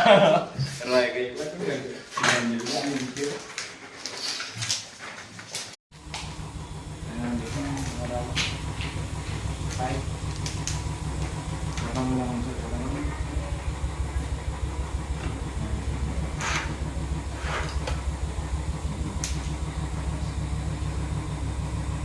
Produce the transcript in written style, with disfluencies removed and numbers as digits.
Rồi cái bắt mình những cái ăn chưa. Đây. Không